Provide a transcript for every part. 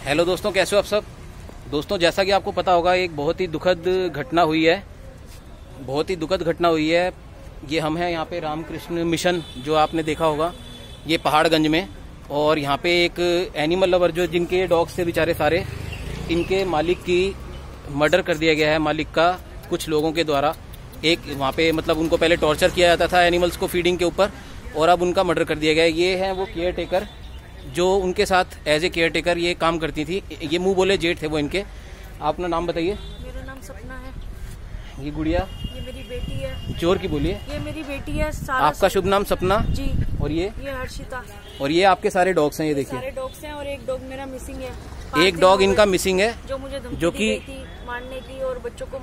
Hello दोस्तों, कैसे हो आप सब। दोस्तों, जैसा कि आपको पता होगा, एक बहुत ही दुखद घटना हुई है। ये हम हैं यहाँ पे रामकृष्ण मिशन, जो आपने देखा होगा, ये पहाड़गंज में। और यहाँ पे एक एनिमल लवर जो जिनके डॉग्स थे बेचारे सारे, इनके मालिक की मर्डर कर दिया गया है, मालिक का कुछ लोगों के द्वारा। एक वहाँ पे मतलब उनको पहले टॉर्चर किया जाता था एनिमल्स को फीडिंग के ऊपर, और अब उनका मर्डर कर दिया गया है। ये है वो केयर टेकर जो उनके साथ एज ए केयर टेकर ये काम करती थी। ये मुंह बोले जेठ थे वो इनके। आप अपना नाम बताइए। मेरा नाम सपना है। ये गुड़िया, ये मेरी बेटी है। जोर की बोलिए। ये मेरी बेटी है। आपका शुभ नाम सपना जी। और ये हर्षिता। और ये आपके सारे डॉग्स हैं, ये देखिए सारे डॉग्स हैं, और एक डॉग मेरा मिसिंग है। एक डॉग इनका मिसिंग है, जो मुझे जो कि मारने की और बच्चों को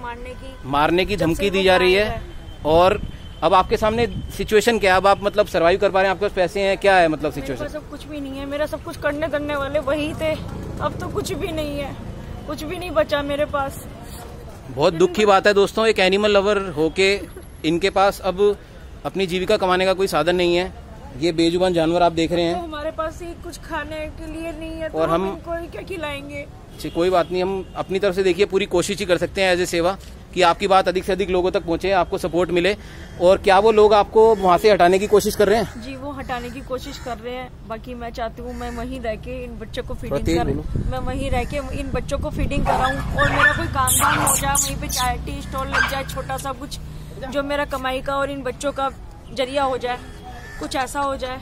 मारने की धमकी दी जा रही है। और अब आपके सामने सिचुएशन क्या है? अब आप मतलब सर्वाइव कर पा रहे हैं? आपके पास पैसे हैं? क्या है मतलब सिचुएशन? सब कुछ भी नहीं है। मेरा सब कुछ करने वाले वही थे। अब तो कुछ भी नहीं है, कुछ भी नहीं बचा मेरे पास। बहुत दुख की बात है दोस्तों, एक एनिमल लवर होके इनके पास अब अपनी जीविका कमाने का कोई साधन नहीं है। ये बेजुबान जानवर आप देख रहे हैं। तो हमारे पास ही कुछ खाने के लिए नहीं है, तो और हम इनको क्या खिलाएंगे? कोई बात नहीं, हम अपनी तरफ से देखिए पूरी कोशिश ही कर सकते हैं एज ए सेवा, कि आपकी बात अधिक से अधिक लोगों तक पहुंचे, आपको सपोर्ट मिले। और क्या वो लोग आपको वहाँ से हटाने की कोशिश कर रहे हैं? जी, वो हटाने की कोशिश कर रहे हैं। बाकी मैं चाहती हूँ मैं वहीं रह के इन बच्चों को फीडिंग कराऊं, और मेरा कोई काम धाम हो जाए, वहीं पे चाय टी स्टॉल लग जाए, छोटा सा कुछ जो मेरा कमाई का और इन बच्चों का जरिया हो जाए, कुछ ऐसा हो जाए।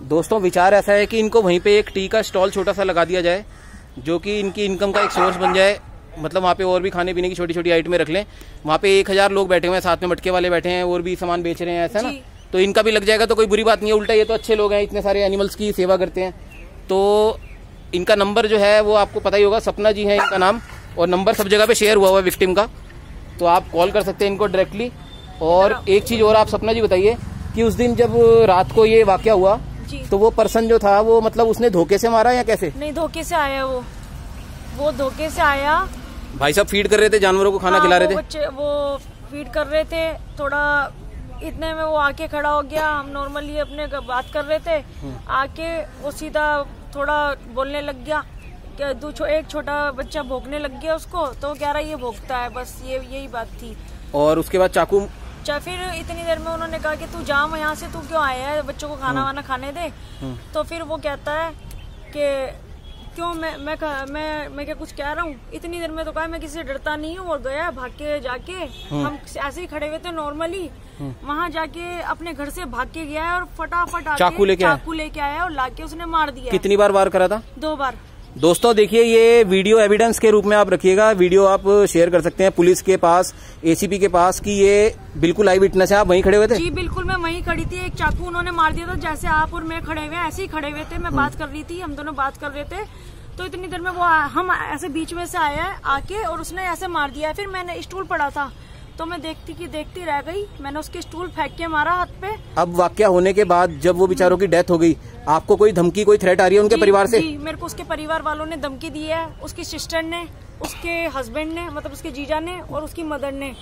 दोस्तों, विचार ऐसा है कि इनको वहीं पे एक टी का स्टॉल छोटा सा लगा दिया जाए, जो कि इनकी इनकम का एक सोर्स बन जाए। मतलब वहाँ पे और भी खाने पीने की छोटी छोटी आइटमें रख लें। वहाँ पे 1000 लोग बैठे हुए हैं, साथ में मटके वाले बैठे हैं और भी सामान बेच रहे हैं, ऐसा ना, तो इनका भी लग जाएगा, तो कोई बुरी बात नहीं है। उल्टा ये तो अच्छे लोग हैं, इतने सारे एनिमल्स की सेवा करते हैं। तो इनका नंबर जो है वो आपको पता ही होगा, सपना जी है इनका नाम, और नंबर सब जगह पे शेयर हुआ हुआ है विक्टिम का, तो आप कॉल कर सकते हैं इनको डायरेक्टली। और एक चीज और, आप सपना जी बताइए कि उस दिन जब रात को ये वाकया हुआ, तो वो पर्सन जो था वो मतलब उसने धोखे से मारा या कैसे? नहीं, धोखे से आया वो धोखे से आया। भाई साहब फीड कर रहे थे जानवरों को, खाना खिला रहे थे, बच्चे वो फीड कर रहे थे। थोड़ा इतने में वो आके खड़ा हो गया। हम नॉर्मली अपने बात कर रहे थे, आके वो सीधा थोड़ा बोलने लग गया कि एक छोटा बच्चा भौंकने लग गया उसको, तो वो कह रहा ये भौंकता है, बस यही बात थी। और उसके बाद चाकू, फिर इतनी देर में उन्होंने कहा कि तू जा यहाँ से, तू क्यों आया है, बच्चों को खाना वाना खाने दे। तो फिर वो कहता है कि क्यों मैं क्या कुछ कह रहा हूँ। इतनी देर में तो कहा मैं किसी से डरता नहीं हूँ, और गया भाग के जाके। हम ऐसे ही खड़े हुए थे नॉर्मली, वहाँ जाके अपने घर से भाग के गया है और फटाफट चाकू लेके आया और लाके उसने मार दिया। कितनी बार वार करा था? 2 बार। दोस्तों देखिए, ये वीडियो एविडेंस के रूप में आप रखिएगा, वीडियो आप शेयर कर सकते हैं पुलिस के पास, एसीपी के पास, कि ये बिल्कुल आई विटनेस है। आप वहीं खड़े हुए थे? जी बिल्कुल, मैं वहीं खड़ी थी। एक चाकू उन्होंने मार दिया था, जैसे आप और मैं खड़े हुए ऐसे ही खड़े हुए थे। मैं बात कर रही थी, हम दोनों बात कर रहे थे, तो इतनी देर में वो हम ऐसे बीच में से आया आके और उसने ऐसे मार दिया। फिर मैंने स्टूल पड़ा था, तो मैं देखती रह गई, मैंने उसके स्टूल फेंक के मारा हाथ पे। अब वाकया होने के बाद जब वो बेचारों की डेथ हो गई, आपको कोई धमकी, कोई थ्रेट आ रही है उनके परिवार से? जी, मेरे को उसके परिवार वालों ने धमकी दी है, उसकी सिस्टर ने, उसके हस्बैंड ने, मतलब उसके जीजा ने और उसकी मदर ने,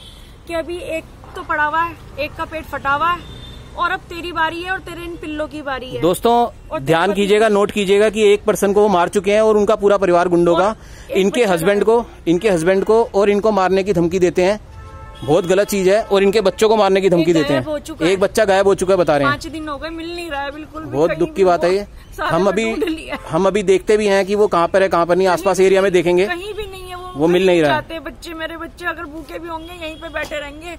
कि अभी एक तो पड़ा हुआ है, एक का पेट फटा हुआ है, और अब तेरी बारी है और तेरे इन पिल्लों की बारी है। दोस्तों ध्यान कीजिएगा, नोट कीजिएगा कि एक पर्सन को वो मार चुके हैं और उनका पूरा परिवार गुंडों का इनके हस्बैंड को और इनको मारने की धमकी देते हैं। बहुत गलत चीज है। और इनके बच्चों को मारने की धमकी देते हैं। एक बच्चा गायब हो चुका है, बता रहे हैं। 5 दिन हो गए, मिल नहीं रहा है बिल्कुल। बहुत दुख की बात है ये। हम अभी देखते भी हैं कि वो कहाँ पर है, कहाँ पर नहीं। आसपास एरिया में देखेंगे, कहीं भी नहीं है वो मिल नहीं रहा है। बच्चे, मेरे बच्चे अगर भूखे भी होंगे यहीं पे बैठे रहेंगे,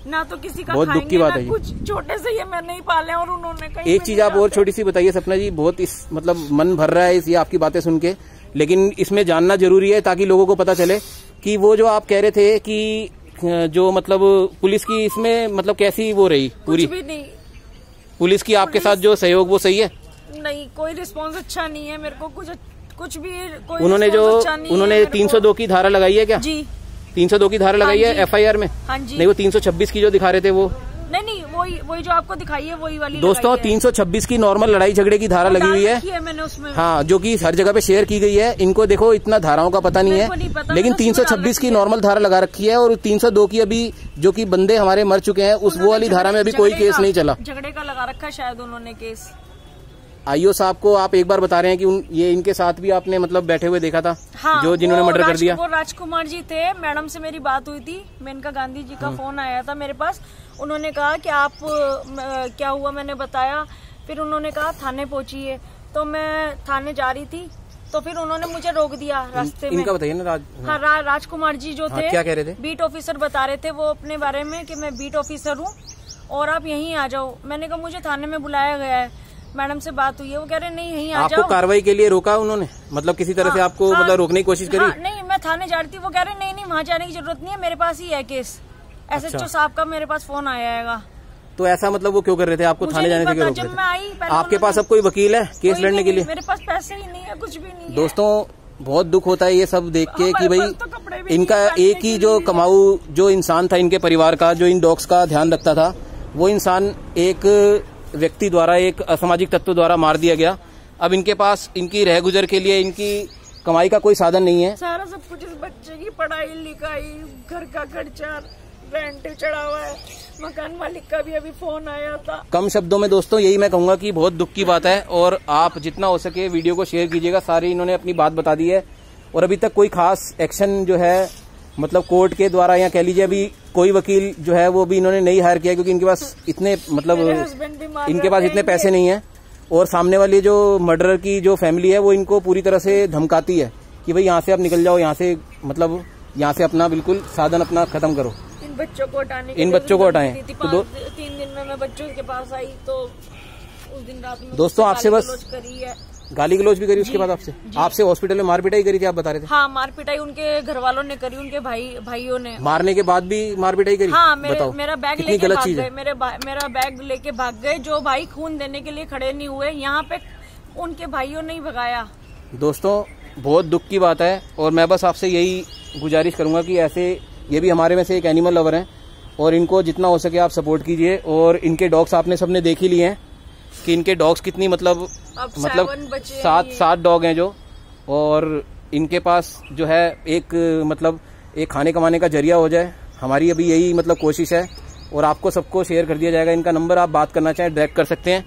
ना तो किसी का बहुत दुख की बात है। कुछ छोटे से ये मैंने ही पाले, और उन्होंने कहीं। एक चीज आप और छोटी सी बताइए सपना जी, बहुत मतलब मन भर रहा है ये आपकी बातें सुन के, लेकिन इसमें जानना जरूरी है ताकि लोगों को पता चले कि वो जो आप कह रहे थे कि जो मतलब पुलिस की इसमें मतलब कैसी वो रही पूरी? कुछ भी नहीं। पुलिस की आपके साथ जो सहयोग वो सही है? नहीं, कोई रिस्पॉन्स अच्छा नहीं है मेरे को, कुछ भी। उन्होंने 302 की धारा लगाई है क्या? जी, 302 की धारा लगाई है FIR में? हाँ जी। नहीं, वो 326 की जो दिखा रहे थे वो? नहीं, वही जो आपको दिखाई है वही वाली। दोस्तों 326 की नॉर्मल लड़ाई झगड़े की धारा लगी हुई है मैंने उसमें। हाँ, जो कि हर जगह पे शेयर की गई है। इनको देखो, इतना धाराओं का पता नहीं है, लेकिन 326 की नॉर्मल धारा लगा रखी है। और 302 की अभी जो कि बंदे हमारे मर चुके हैं, उस वो वाली धारा में अभी कोई केस नहीं चला। झगड़े का लगा रखा है शायद उन्होंने केस। आईओ साहब को आप एक बार बता रहे हैं कि ये इनके साथ भी आपने मतलब बैठे हुए देखा था? हाँ, जो जिन्होंने मर्डर कर दिया, वो राजकुमार जी थे। मैडम से मेरी बात हुई थी, मेनका गांधी जी का फोन आया था मेरे पास। उन्होंने कहा कि आप क्या हुआ, मैंने बताया। फिर उन्होंने कहा थाने पहुंचिए, तो मैं थाने जा रही थी, तो फिर उन्होंने मुझे रोक दिया रास्ते में। इनका बताइए ना। हाँ, राजकुमार जी जो थे, क्या कह रहे थे? बीट ऑफिसर बता रहे थे वो अपने बारे में कि मैं बीट ऑफिसर हूँ और आप यहीं आ जाओ। मैंने कहा मुझे थाने में बुलाया गया है, मैडम से बात हुई है। वो कह रहे नहीं यहीं आ जाओ। आपको कार्रवाई के लिए रोका उन्होंने, मतलब किसी तरह से आपको मतलब रोकने की कोशिश करी? नहीं, मैं थाने जा रही थी। वो कह रहे नहीं वहाँ जाने की जरूरत नहीं है, मेरे पास ही है केस। SHO साहब का मेरे पास फोन आया है। तो ऐसा मतलब वो क्यों कर रहे थे आपको थाने जाने से? जब मैं आई, आपके पास अब कोई वकील है केस लड़ने के लिए? मेरे पास पैसे ही नहीं है, कुछ भी नहीं है। दोस्तों बहुत दुख होता है ये सब देख के कि भाई इनका एक ही जो कमाऊ जो इंसान था इनके परिवार का, जो इन डॉग्स का ध्यान रखता था, वो इंसान एक व्यक्ति द्वारा, एक असामाजिक तत्व द्वारा मार दिया गया। अब इनके पास इनकी रह गुजर के लिए, इनकी कमाई का कोई साधन नहीं है। सारा सब कुछ इस बच्चे की पढ़ाई लिखाई, घर का खर्चा, रेंट चढ़ा हुआ है। मकान मालिक का भी अभी फोन आया था। कम शब्दों में दोस्तों यही मैं कहूंगा कि बहुत दुख की बात है, और आप जितना हो सके वीडियो को शेयर कीजिएगा। सारे इन्होंने अपनी बात बता दी है, और अभी तक कोई खास एक्शन जो है मतलब कोर्ट के द्वारा, या कह लीजिए अभी कोई वकील जो है वो भी इन्होंने नहीं हायर किया, क्योंकि इनके पास इतने मतलब इनके पास इतने पैसे नहीं है। और सामने वाली जो मर्डरर की जो फैमिली है वो इनको पूरी तरह से धमकाती है कि भाई यहाँ से आप निकल जाओ, यहाँ से मतलब यहाँ से अपना बिल्कुल साधन अपना खत्म करो, इन बच्चों को हटाने, इन बच्चों को हटाएं। तो 3 दिन में मैं बच्चों के पास आई तो उस दिन रात में दोस्तों आपसे बस करी है, गाली गलौज भी करी। उसके बाद आपसे हॉस्पिटल में मार पिटाई करी थी, आप बता रहे थे? हाँ, मार पिटाई उनके घर वालों ने करी, उनके भाइयों ने। मारने के बाद भी मार पिटाई करी? हाँ, मेरा बैग लेके भाग गए, मेरा बैग लेके भाग गए। जो भाई खून देने के लिए खड़े नहीं हुए, यहाँ पे उनके भाइयों ने ही भगाया। दोस्तों बहुत दुख की बात है, और मैं बस आपसे यही गुजारिश करूंगा कि ऐसे ये भी हमारे में से एक एनिमल लवर हैं, और इनको जितना हो सके आप सपोर्ट कीजिए। और इनके डॉग्स आपने सबने देख ही लिए हैं कि इनके डॉग्स कितनी मतलब 7 डॉग हैं जो, और इनके पास जो है एक मतलब एक खाने कमाने का जरिया हो जाए, हमारी अभी यही मतलब कोशिश है। और आपको सबको शेयर कर दिया जाएगा। इनका नंबर आप बात करना चाहें डायरेक्ट कर सकते हैं।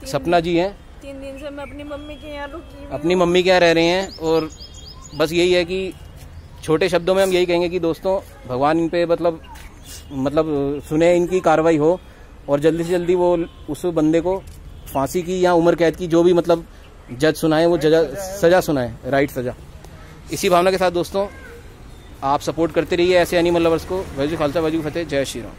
सपना जी हैं, 3 दिन से मैं अपनी मम्मी के यहाँ रुकी, अपनी मम्मी के यहाँ रह रहे हैं। और बस यही है कि छोटे शब्दों में हम यही कहेंगे कि दोस्तों भगवान इन पे मतलब सुने, इनकी कार्रवाई हो, और जल्दी से जल्दी वो उस बंदे को फांसी की या उम्र कैद की जो भी मतलब जज सुनाए, वो सजा सुनाए, राइट सजा। इसी भावना के साथ दोस्तों आप सपोर्ट करते रहिए ऐसे एनिमल लवर्स को। वाहिगुरू खालसा वाहिगुरू फतेह, जय श्री राम।